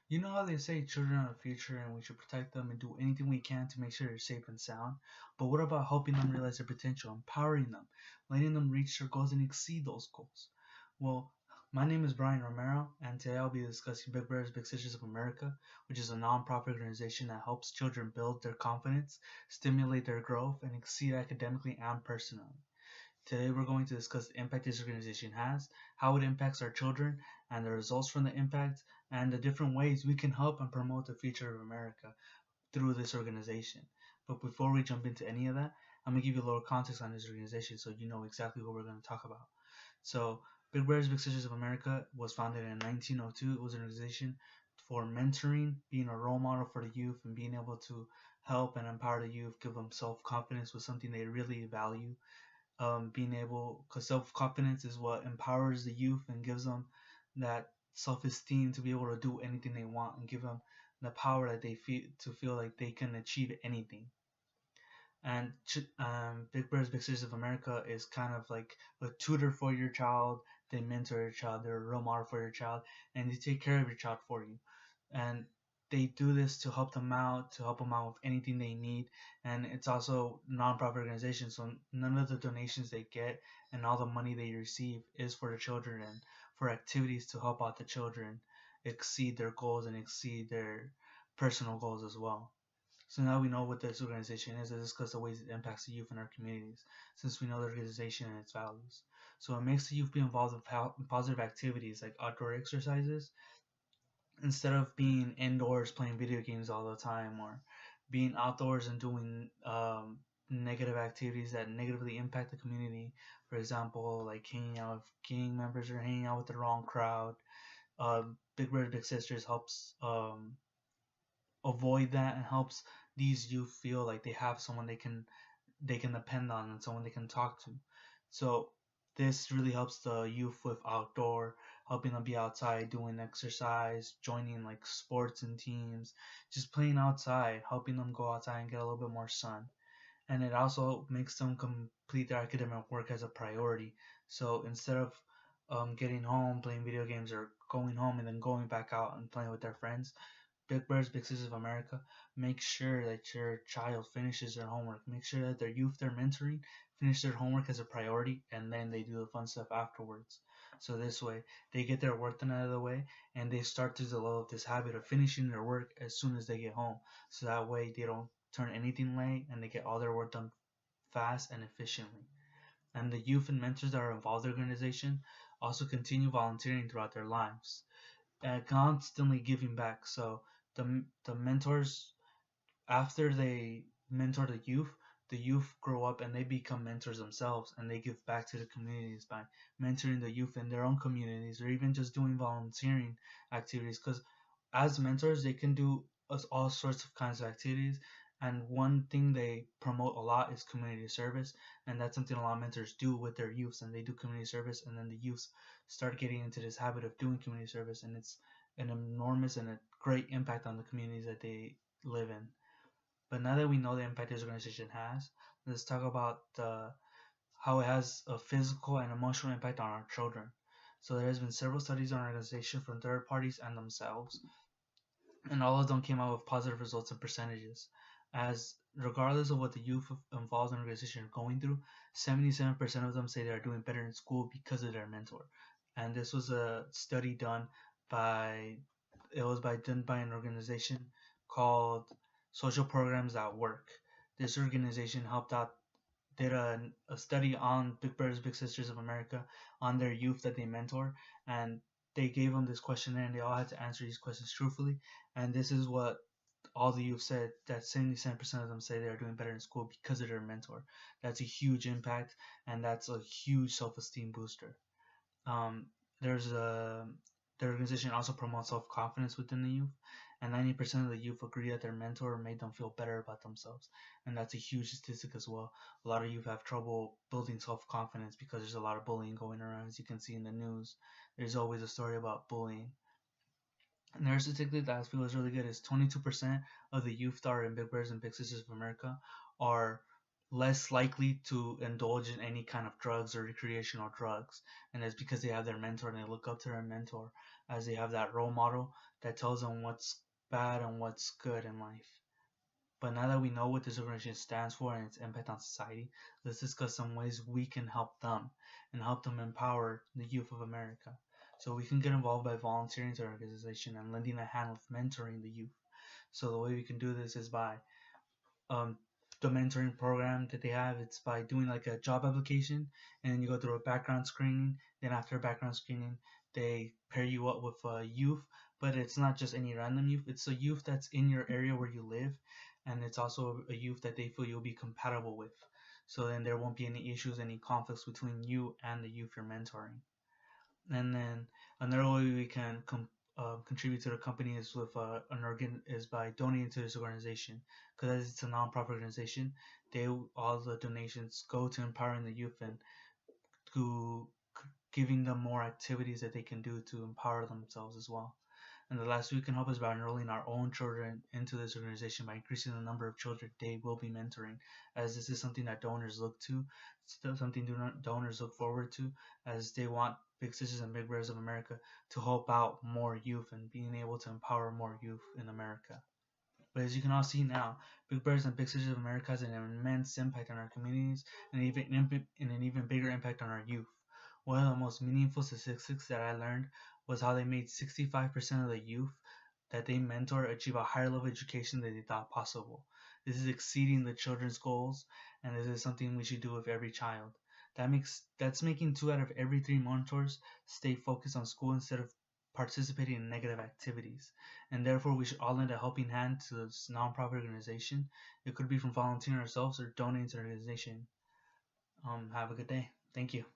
You know how they say children are the future and we should protect them and do anything we can to make sure they're safe and sound? But what about helping them realize their potential, empowering them, letting them reach their goals and exceed those goals? Well, my name is Brian Romero, and today I'll be discussing Big Brothers Big Sisters of America, which is a nonprofit organization that helps children build their confidence, stimulate their growth, and exceed academically and personally. Today we're going to discuss the impact this organization has, how it impacts our children, and the results from the impact, and the different ways we can help and promote the future of America through this organization. But before we jump into any of that, I'm going to give you a little context on this organization so you know exactly what we're going to talk about. So, Big Brothers Big Sisters of America was founded in 1902. It was an organization for mentoring, being a role model for the youth, and being able to help and empower the youth, give them self confidence with something they really value, being able, because self confidence is what empowers the youth and gives them that self esteem to be able to do anything they want and give them the power that they feel to feel like they can achieve anything. And Big Brothers Big Sisters of America is kind of like a tutor for your child. They mentor your child. They're a role model for your child, and they take care of your child for you. And they do this to help them out, to help them out with anything they need. And it's also a nonprofit organization, so none of the donations they get and all the money they receive is for the children and for activities to help out the children exceed their goals and exceed their personal goals as well. So now we know what this organization is. Let's discuss the ways it impacts the youth in our communities, since we know the organization and its values. So it makes the youth be involved in positive activities like outdoor exercises, instead of being indoors playing video games all the time, or being outdoors and doing negative activities that negatively impact the community. For example, like hanging out with gang members or hanging out with the wrong crowd. Big Brother Big Sisters helps avoid that and helps these youth feel like they have someone they can depend on and someone they can talk to. So this really helps the youth with outdoor, helping them be outside doing exercise, joining like sports and teams, just playing outside, helping them go outside and get a little bit more sun. And it also makes them complete their academic work as a priority. So instead of getting home, playing video games, or going home and then going back out and playing with their friends, Big Brothers Big Sisters of America, make sure that your child finishes their homework. Make sure that their youth they're mentoring finish their homework as a priority, and then they do the fun stuff afterwards. So this way, they get their work done out of the way, and they start to develop this habit of finishing their work as soon as they get home. So that way, they don't turn anything late, and they get all their work done fast and efficiently. And the youth and mentors that are involved in the organization also continue volunteering throughout their lives, constantly giving back. So the mentors, after they mentor the youth grow up and they become mentors themselves, and they give back to the communities by mentoring the youth in their own communities, or even just doing volunteering activities. Because as mentors, they can do all sorts of kinds of activities. And one thing they promote a lot is community service, and that's something a lot of mentors do with their youths. And they do community service, and then the youths start getting into this habit of doing community service, and it's an enormous and a great impact on the communities that they live in. But now that we know the impact this organization has, let's talk about how it has a physical and emotional impact on our children. So there has been several studies on our organization from third parties and themselves, and all of them came out with positive results and percentages. As regardless of what the youth involved in the organization are going through, 77% of them say they are doing better in school because of their mentor. And this was a study by done by an organization called Social Programs at Work. This organization did a study on Big Brothers Big Sisters of America, on their youth that they mentor, and they gave them this questionnaire, and they all had to answer these questions truthfully. And this is what all the youth said, that 77% of them say they are doing better in school because of their mentor. That's a huge impact, and that's a huge self-esteem booster. Um, there's a The organization also promotes self-confidence within the youth, and 90% of the youth agree that their mentor made them feel better about themselves, and that's a huge statistic as well. A lot of youth have trouble building self-confidence because there's a lot of bullying going around, as you can see in the news. There's always a story about bullying. Another statistic that I feel is really good is 22% of the youth that are in Big Brothers and Big Sisters of America are less likely to indulge in any kind of drugs or recreational drugs. And it's because they have their mentor and they look up to their mentor, as they have that role model that tells them what's bad and what's good in life. But now that we know what this organization stands for and its impact on society, let's discuss some ways we can help them and help them empower the youth of America. So we can get involved by volunteering to our organization and lending a hand with mentoring the youth. So the way we can do this is by um, the mentoring program that they have. It's by doing like a job application, and then you go through a background screening. Then after a background screening, they pair you up with a youth, but it's not just any random youth. It's a youth that's in your area where you live, and it's also a youth that they feel you'll be compatible with. So then there won't be any issues, any conflicts between you and the youth you're mentoring. And then another way we can contribute to the company is with an organ is by donating to this organization, because as it's a nonprofit organization, they all the donations go to empowering the youth and to giving them more activities that they can do to empower themselves as well. And the last we can help is by enrolling our own children into this organization by increasing the number of children they will be mentoring, as this is something that donors look to, still something donors look forward to, as they want Big Sisters and Big Brothers of America to help out more youth and being able to empower more youth in America. But as you can all see now, Big Brothers and Big Sisters of America has an immense impact on our communities and an even bigger impact on our youth. One of the most meaningful statistics that I learned was how they made 65% of the youth that they mentor achieve a higher level of education than they thought possible. This is exceeding the children's goals, and this is something we should do with every child. That's making 2 out of every 3 mentors stay focused on school instead of participating in negative activities. And therefore, we should all lend a helping hand to this nonprofit organization. It could be from volunteering ourselves or donating to the organization. Have a good day. Thank you.